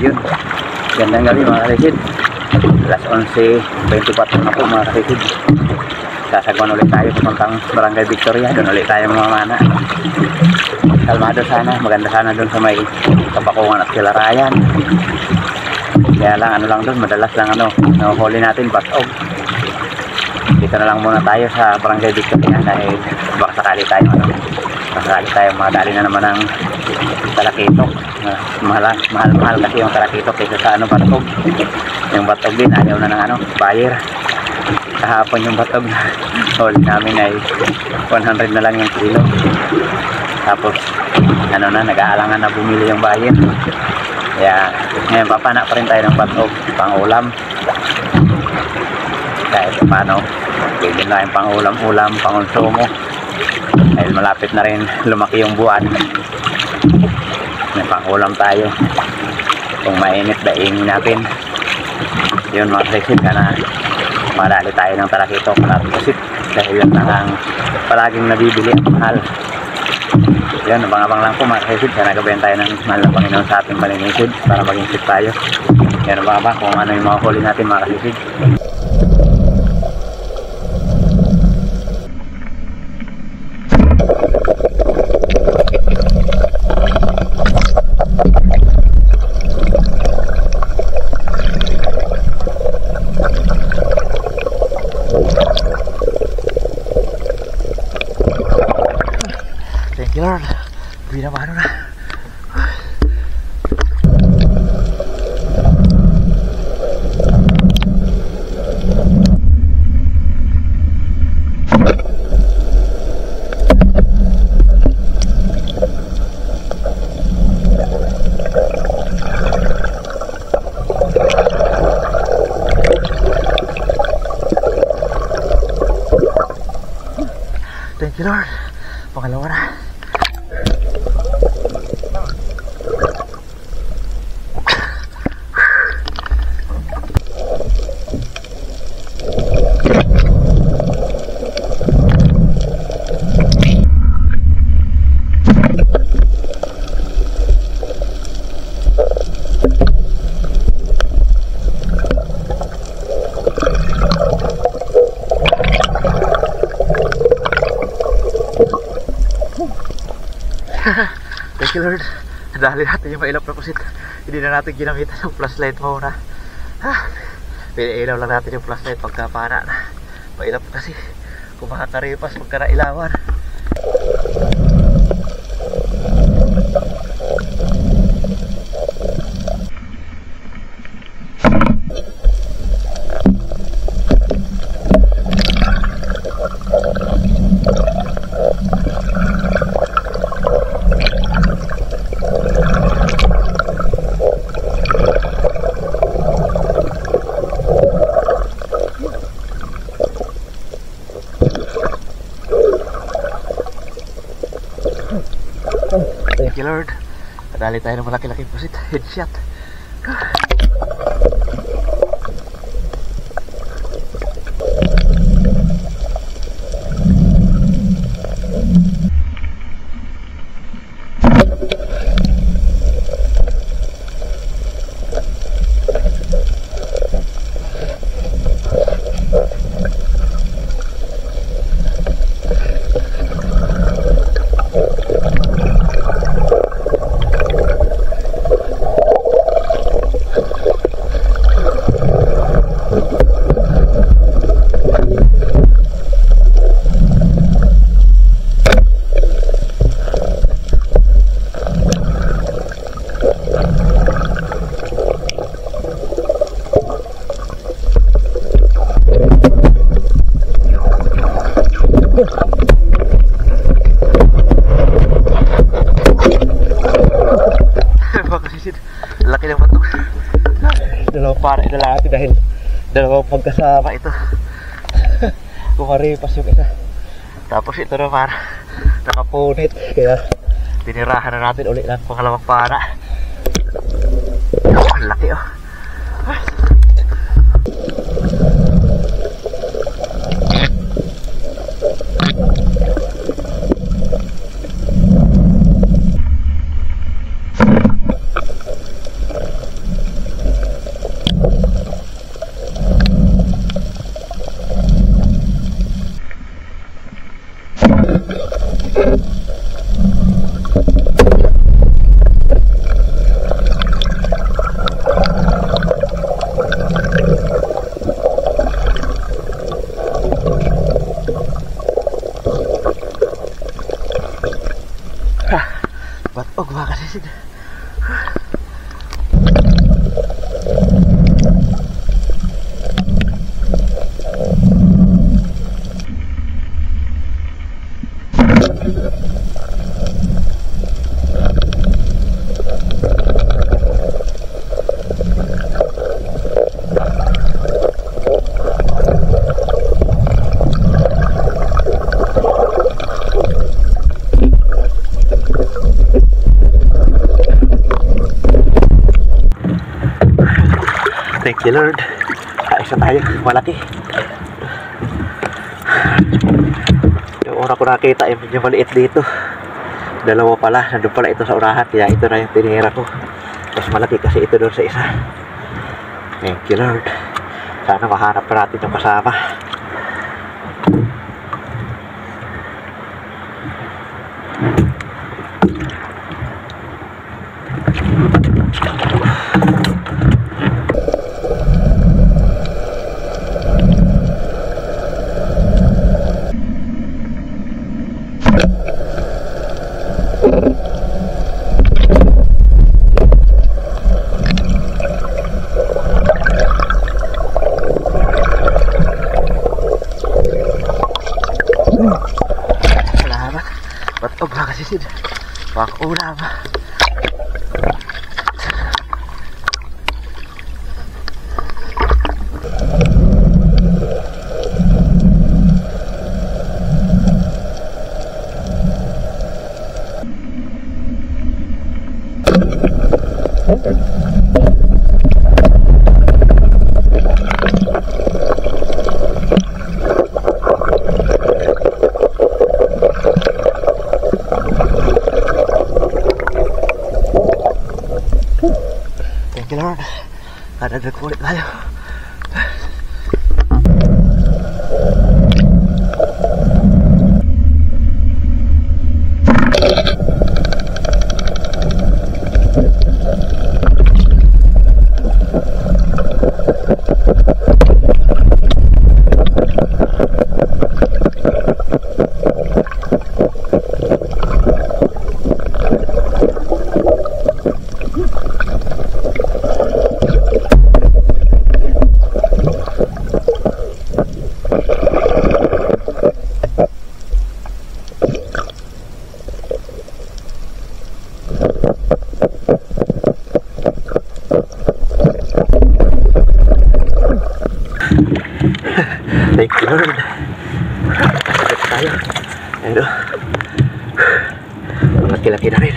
Yun, gandang gabi mga kalisid. Alas 11:24 na po mga kalisid. Sasagwan ulit tayo papuntang Barangay Victoria. Doon ulit tayo mamamana. Kalmado sana, maganda sana doon sa may Kabakungan at Kilarayan. Kaya lang ano lang doon, madalas lang nahuhuli natin batog. Dito na lang muna tayo sa Barangay Victoria dahil baka sakali tayo madali na naman ng talakitok. Mahal kasi yung talakitok kaysa sa batog. Yung batog din ayaw na ng buyer. Kahapon yung batog huli namin ay 100 na lang yung kilo. Tapos nag-aalangan na bumili yung buyer. Kaya ngayon papana pa rin tayo ng batog pang ulam. Kahit paano pwede na yung pang ulam-ulam, pang konsumo. Dahil malapit na rin lumaki yung buwan. May pang ulam tayo. Kung mainit daingin natin. Yun mga kalisid, na madali tayo ng talakitok at pusit. Dahil yun na ang palaging nabibili ang mahal. Yan, abang-abang lang po mga kalisid. Sana gabayan tayo ng mahal na Panginoon sa ating palinisid para maging fit tayo. Yan, abang-abang kung ano yung mga huli natin mga kalisid. Thank you Lord. Binamano na. Thank you Lord. Pangalawa na. Thank you Lord. Dahil natin yung mailap na pusit, hindi na natin ginamitan yung flashlight muna. Pinailaw lang natin yung flashlight pagka para na mailap kasi kung makakaripas pagka nailawan. Thank you Lord. Nadali tayo ng malaki-laking pusit. Headshot. Laki ng batok. Dalawang para lalaki dahil dalawang pagkasama ito. Kumaripas yung isa. Tapos ito naman nakapunit, kaya tinirahan na natin ulit ng pangalawang para. Ang laki oh. Ba't mga kasisid. Thank you Lord. Kaisa tayo, malaki. Yung una ko nakita yung medyo maliit dito. Dalawa pala, nandun pala ito sa unahan. Kaya ito na yung tinira ko. Mas malaki kasi ito doon sa isa. Thank you Lord. Sana mahanap pa natin yung kasama. Salamat. Ba't mga kasisid? Wak ulam. Thank you Lord. Kadagdag ulit tayo. Thank you Lord. Agad tayo. Ayun o. Malaki-laki na rin.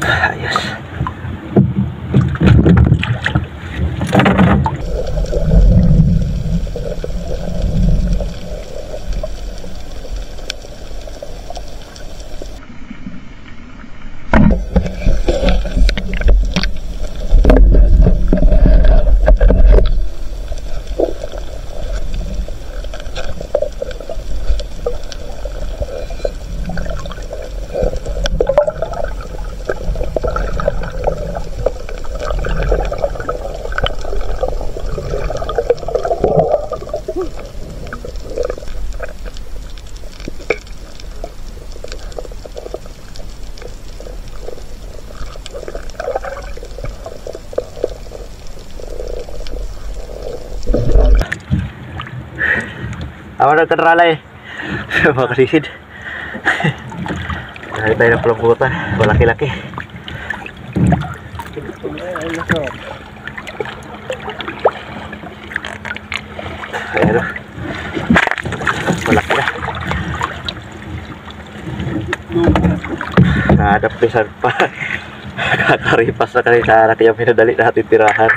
Ayos. Awan nagkadralay. Mga kasisid. Nakita tayo ng pelambutan. Malaki-laki. Ayan o. Malaki na. Nadapisan pa. Kakaripas na kanina. Kaya minadali natin tirahan.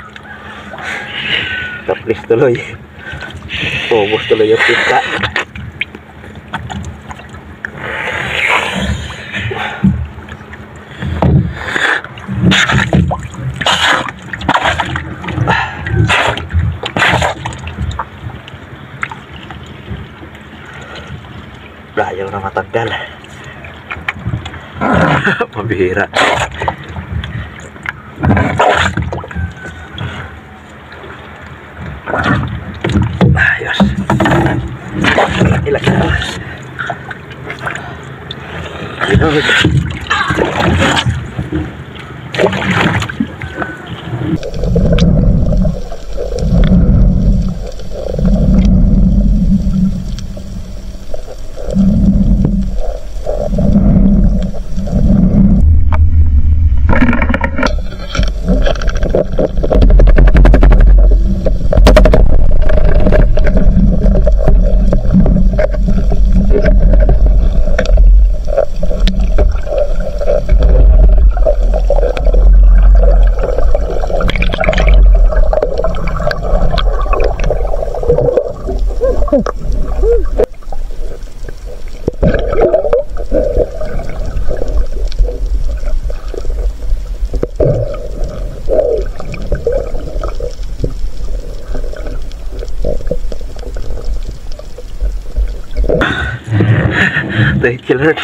Taplis tuloy. Ubus tuloy yung pizza. Ayaw na matanggal. Pambihira. Ayos. Ilagay na. Yun. Thank you Lord.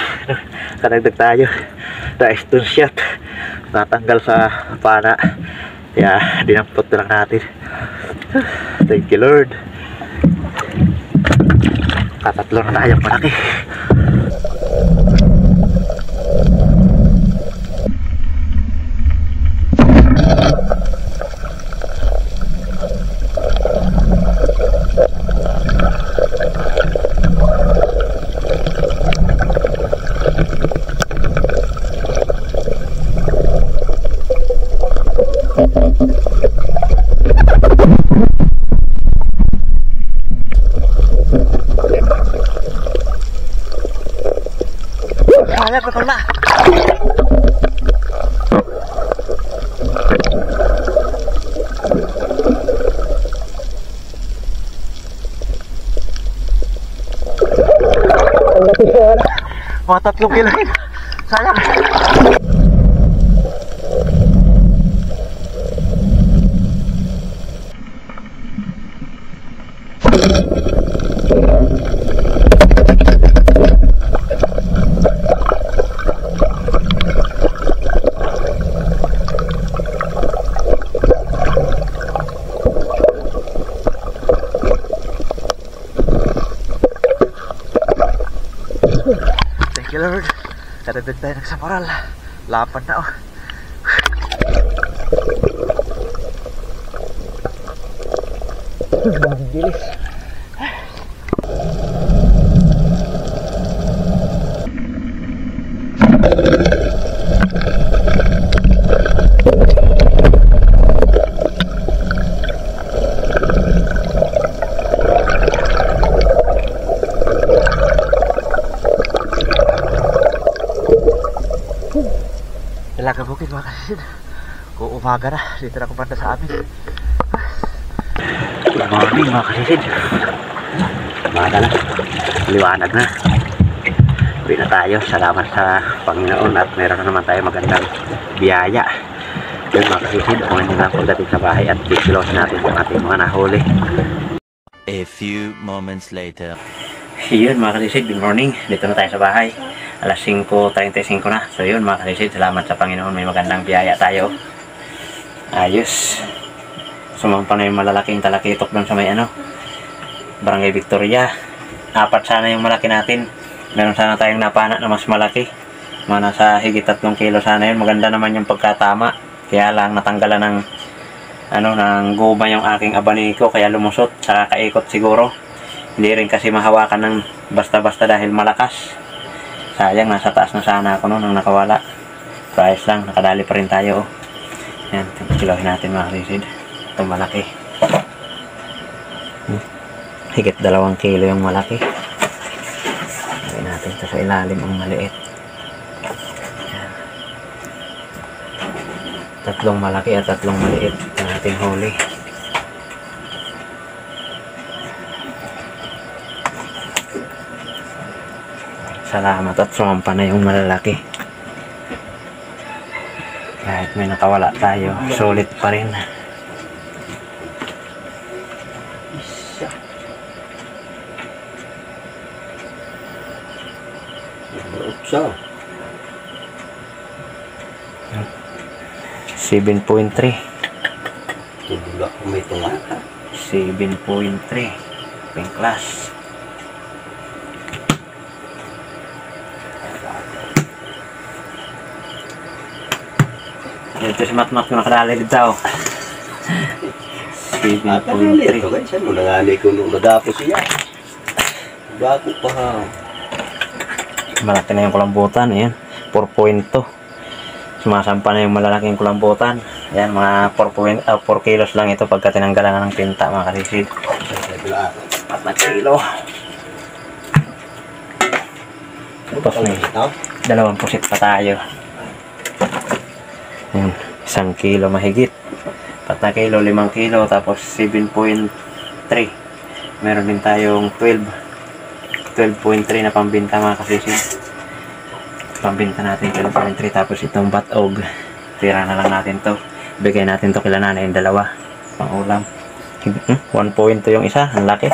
Kanagdag tayo na stone shot, natanggal sa pana, kaya dinampot na lang natin. Thank you Lord. Katatlo na tayong malaki. Sayang betul na. Mga 3 kilo yun. Sayang. Thank you Lord. Kadagdag tayo ng saparal. Lapan na oh. Bagong bilis. Ilaga bukid mga kasisid. Kung umaga na, dito na kumanda sa amin. Good morning mga kasisid. Umaga na, liwanag na. Uwi na tayo, salamat sa Panginoon at meron na naman tayo magandang biyaya. Yun mga kasisid, kung hindi lang pagdating sa bahay at kikilos natin yung ating mga nahuli. A few moments later. Yun mga kasisid, good morning. Dito na tayo sa bahay. Alas 5:35 na. So yun mga kasisid, salamat sa Panginoon, may magandang biyaya tayo. Ayos. Sumampa na yung malalaking talakitok doon sa may Barangay Victoria. 4 sana yung malaki natin. Meron sana tayong napana na mas malaki. Mga nasa higit 3 kilo sana yun. Maganda naman yung pagkatama. Kaya lang natanggalan ng ng guma yung aking abaniko, kaya lumusot, saka kaikot siguro. Hindi rin kasi mahawakan ng basta-basta dahil malakas. Sayang, nasa taas na sana ako nung nakawala. Price lang, nakadali pa rin tayo. Yan, kilohin natin mga kasisid. Itong malaki. Higit 2 kilo yung malaki. Lagyan natin ito sa ilalim ang maliit. Yan. 3 malaki at 3 maliit ang ating huli. Salamat at sumampa na yung malalaki. Kahit may nakawala tayo, sulit pa rin. So, 7.3. tubula ko may tumata. 7.3 pink class. Ito si Matmat ko nakarali dito. 7.3. Ito guys, ano nangali ko nung nadapo siya. Bago pa ha. Malaki na yung kulambutan. Ayan, 4.2. Sumasampa na yung malalaking kulambutan. Ayan, mga 4 kilos lang ito pagka tinanggalan na ng tinta, mga kasisid. 4 kilo. Tapos may 2 pusit pa tayo. Ayan, 1 kilo mahigit. 4 kilo, 5 kilo, tapos 7.3. Meron din tayong 12.3 na pambinta, mga kasisid. Pambinta natin 12.3, tapos itong batog. Tira na lang natin to. Bigay natin to kila nanay yung 2 pang ulam. 1.2 yung isa, ang laki.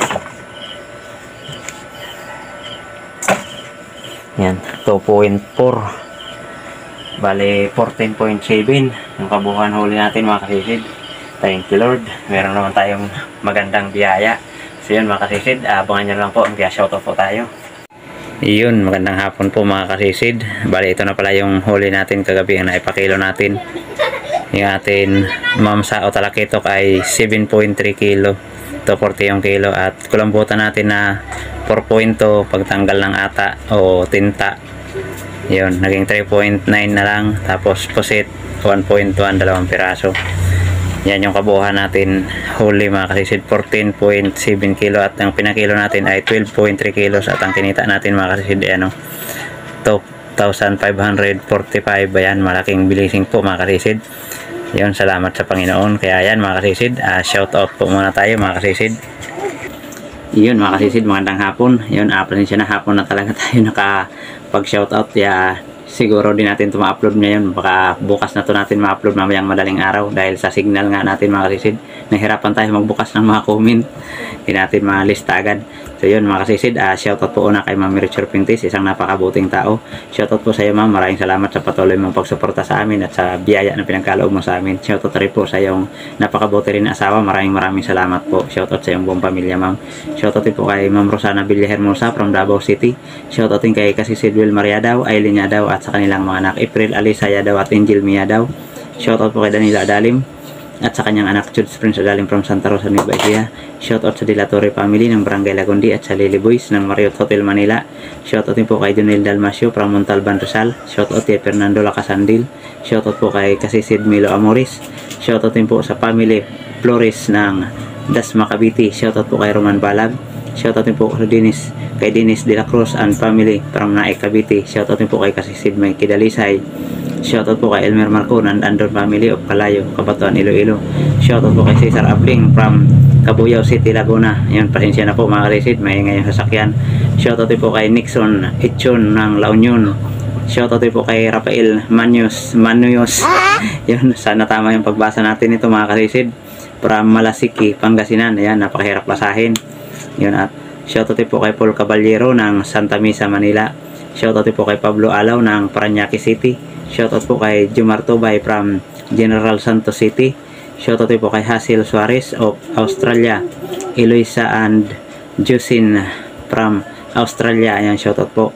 Yan, 2.4. Bale, 14.7 yung kabuuan huli natin, mga kasisid. Thank you Lord, meron naman tayong magandang biyaya. So yun, mga kasisid, abangan nyo lang po, mag-shoutout po tayo. Iyon, magandang hapon po, mga kasisid. Bale, ito na pala yung huli natin kagabi na ipakilo natin. Yung atin mamsa o talakitok ay 7.3 kilo. Ito 40 yung kilo. At kulambutan natin na 4.2 pagtanggal ng ata o tinta. Yun, naging 3.9 na lang. Tapos pusit 1.1, 2 piraso. Yan yung kabuuan natin huli, mga kasisid, 14.7 kilo. At ang pinakilo natin ay 12.3 kilos. At ang kinita natin, mga kasisid, ano, 2,545. Ayan, malaking bilising po, mga kasisid. Yun, salamat sa Panginoon. Kaya yan, mga kasisid, shout out po muna tayo, mga kasisid. Yun, mga kasisid, magandang hapon. Yun, pasensya na, hapon na talaga tayo nakapag shout out. Kaya siguro din natin ito ma-upload ngayon. Baka bukas na ito natin ma-upload mamayang madaling araw. Dahil sa signal nga natin, mga kasisid, nahirapan tayo magbukas ng mga comment. Hindi natin malista agad. So yun, mga kasisid, shoutout po una kay Ma'am Richard Pintis, isang napakabuting tao. Shoutout po sa iyo, ma'am. Maraming salamat sa patuloy mong pagsuporta sa amin at sa biyaya na pinagkaloob mo sa amin. Shoutout rin po sa iyong napakabuti rin na asawa. Maraming salamat po. Shoutout sa iyong buong pamilya, ma'am. Shoutout din po kay Ma'am Rosana Villahermosa from Davao City. Shoutout din kay Kasisid Will Mariadaw, Aileen Yadaw at sa kanilang mga anak, April Alisa Yadaw at Angel Miyadaw. Shoutout po kay Danila Adalim at sa kanyang anak Jude Prince Adalim from Santa Rosa, Nueva Ecija. Shoutout sa Dilatore family ng Barangay Lagundi at sa Lily Boys ng Marriott Hotel Manila. Shoutout din po kay Junel Dalmasio from Montalban Rizal. Shoutout kay Fernando Lacasandil. Shoutout po kay Kasisid Milo Amoris. Shoutout din po sa family Flores ng Dasma Cavite. Shoutout po kay Roman Balag. Shoutout din po kay Dennis De La Cruz and family from Naik Cavite. Shoutout din po kay Kasisid May Kidalisay. Shoutout po kay Elmer Marcon and Andor family of Calayo, Kabatuan, Iloilo. Shoutout po kay Cesar Abling from Cabuyao City, Laguna. Yun, pasensya na po, mga kasisid, may ngayong sasakyan. Shoutout din po kay Nixon Etchon ng La Union. Shoutout din po kay Rafael Manuyos. Yun, sana tama yung pagbasa natin ito, mga kasisid. From Malasiki, Pangasinan. Ayan, napakahirap basahin. Yun, at shoutout din po kay Paul Caballero ng Santa Misa, Manila. Shoutout din po kay Pablo Alaw ng Parañaque City. Shoutout po kay Jumar Tubay from General Santos City. Shoutout po kay Hasil Suarez of Australia. Eloisa and Jusin from Australia. Ayan, shoutout po.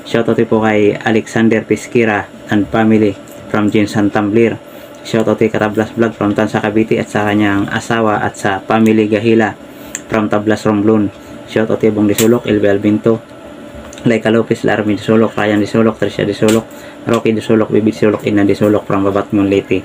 Shoutout po kay Alexander Pisquira and family from Jinsan Tamblir. Shoutout kay Katablas Vlog from Tansa Cavite at sa kanyang asawa at sa family Gahila from Tablas Romblon. Shoutout kay Bong Disulok, Elbe Albinto, Laika Lopez, Larmin Disulok, Ryan Disulok, Tricia Disulok, Rocky Disulok, Bibi Disulok, Ina Disulok from Babatmon Leyte.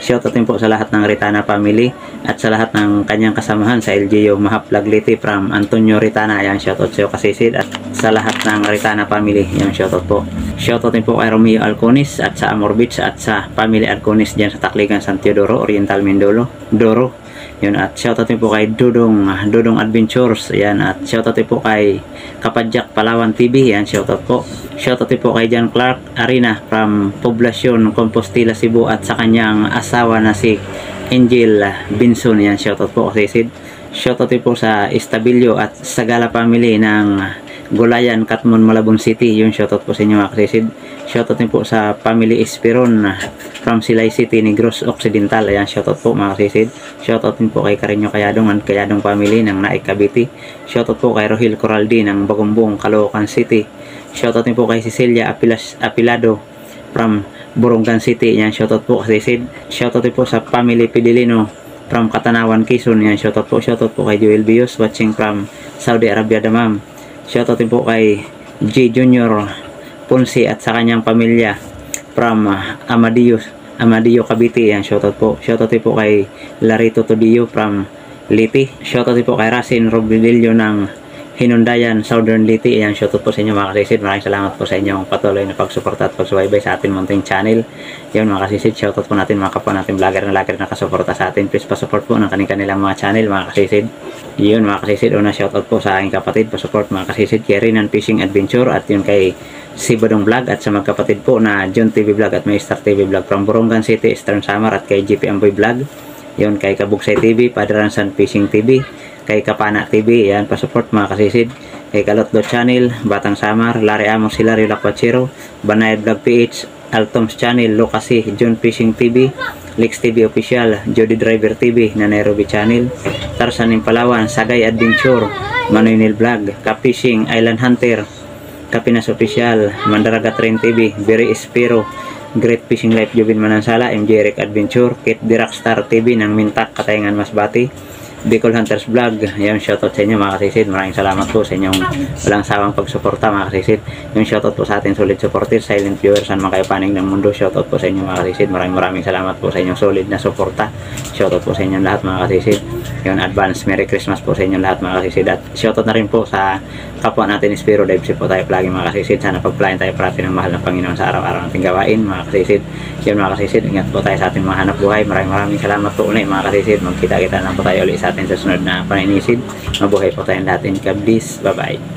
Shoutout din po sa lahat ng Ritana family at sa lahat ng kanyang kasamahan sa LGU Mahaplag Leyte from Antonio Ritana. Ayan, shoutout sa iyo, Kasisid, at sa lahat ng Ritana family. Ayan, shoutout po. Shoutout din po kay Romeo Alconis at sa Amor Beach at sa family Alconis dyan sa Takligan, San Teodoro, Oriental Mindoro. Yun, at shoutout din po kay Dudong Adventures. Ayan, at shoutout din po kay Kapadjak Palawan TV. Ayan, shoutout po. Shoutout din po kay John Clark Arena from Poblacion, Compostela, Cebu at sa kanyang asawa na si Angel Binson. Ayan, shoutout po, Kasisid. Shoutout din po sa Estabilio at Sagala family ng Gulayan, Katmon, Malabon City. Yun, shoutout po sa inyo, mga Kasisid. Shoutout din po sa Family Esperon from Silay City, Negros Occidental. Ayan, shoutout po mga kasisid. Shoutout din po kay Carreño Kayadong and Kayadong family ng Naik Cavite. Shoutout po kay Rohil Coraldi ng Bagumbong, Caloocan City. Shoutout din po kay Cecilia Apilado from Borongan City. Ayan, shoutout po kasisid. Shoutout din po sa Family Pidilino from Katanawan, Quezon. Ayan, shoutout po kay Joel Bios watching from Saudi Arabia, Damam. Shoutout din po kay G. Junior Ponce at sa kanyang pamilya from Amadillo, Cavite. Yan, shoutout po. Shoutout po kay Larito Todio from Liti. Shoutout po kay Racine Robledillo ng Hinundayan, Southern Liti. Yan, shoutout po sa inyo mga kasisid. Maraming salamat po sa inyong patuloy na pagsuporta at pagsubaybay sa ating munting channel. Yan mga kasisid, shoutout po natin mga kapwa natin vlogger na nakasuporta sa atin. Please pasupport po ng kanilang mga channel mga kasisid. Yun mga kasisid, una shoutout po sa aking kapatid, pasupport mga kasisid, kay Rinan Fishing Adventure, at yun kay si Badong Vlog, at sa magkapatid po na John TV Vlog at Maystar TV Vlog from Borongan City, Eastern Samar, at kay GP Amboy Vlog. Yun kay Kabugsay TV, Padaransan Fishing TV, kay Kapana TV. Yan, pasupport mga kasisid. Kay Kalotlo Channel, Batang Samar, Larry Amos, Hilario Lakwachero, Banayad Vlog PH, Altoms Channel, Lucasi, John Fishing TV, Lex TV Official, Jody Driver TV na Nairobi Channel, Tarzan in Palawan, Sagay Adventure, Manuel Vlog, Ka-Fishing, Island Hunter, Kapinas Official, Mandaraga Train TV, Berry Espero, Great Fishing Life, Jubin Manansala, MJ Eric Adventure, Kit Dirakstar TV ng Mintak, Katayangan Masbati, Bicol Hunters Vlog. Yan, shoutout sa inyo mga kasisid. Maraming salamat po sa inyong walang sawang pagsuporta mga kasisid. Yung shoutout po sa ating solid supporters, silent viewers, saan mga kayo panig ng mundo. Shoutout po sa inyo mga kasisid. Maraming salamat po sa inyong solid na suporta. Shoutout po sa inyong lahat mga kasisid. Yung advance Merry Christmas po sa inyong lahat mga kasisid. At shoutout na rin po sa kapwa natin Espero Dive po tayo palagi mga kasisid. Sana pagplayan tayo parati ng mahal ng Panginoon sa araw-araw nating gawain mga kasisid. Yun mga kasisid, ingat po tayo sa ating mga hanap buhay. Maraming salamat po ulit mga kasisid. Magkita-kita na po tayo ulit sa ating susunod na paninisid. Mabuhay po tayong lahat in God bless. Bye bye.